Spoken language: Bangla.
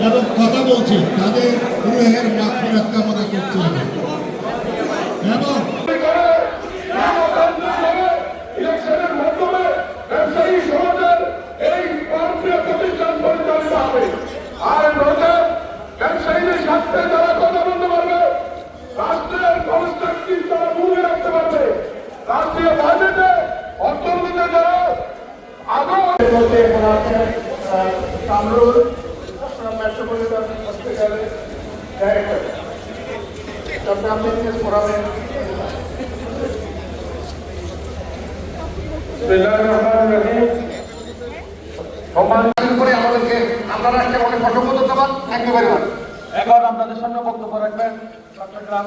এবং কথা বলছি তাদের রুহের মাগফিরাত কামনা করছি আমি এবং ইলেকশনের মাধ্যমে ব্যবসায়ী সমাজের এই প্রান্তীয় প্রতিষ্ঠান পরিচালিত হবে। আর নজর ব্যবসায়ীদের স্বার্থে যারা কথা বলতে পারবে, রাষ্ট্রের কনস্ট্রাকটিভ তারা ভূমিকা রাখতে পারবে, রাষ্ট্রীয় বাজেটে অর্থনীতিতে যারা আগ্রহ কামরুল মেট্রোপলিটন হসপিটালের ডাইরেক্টর চট্টগ্রাম বিজনেস ফোরামের করে আমাদেরকে আপনারা অনেক অসংখ্য ধন্যবাদ। Thank you very much. এখন আপনাদের সামনে বক্তব্য রাখবেন চট্টগ্রাম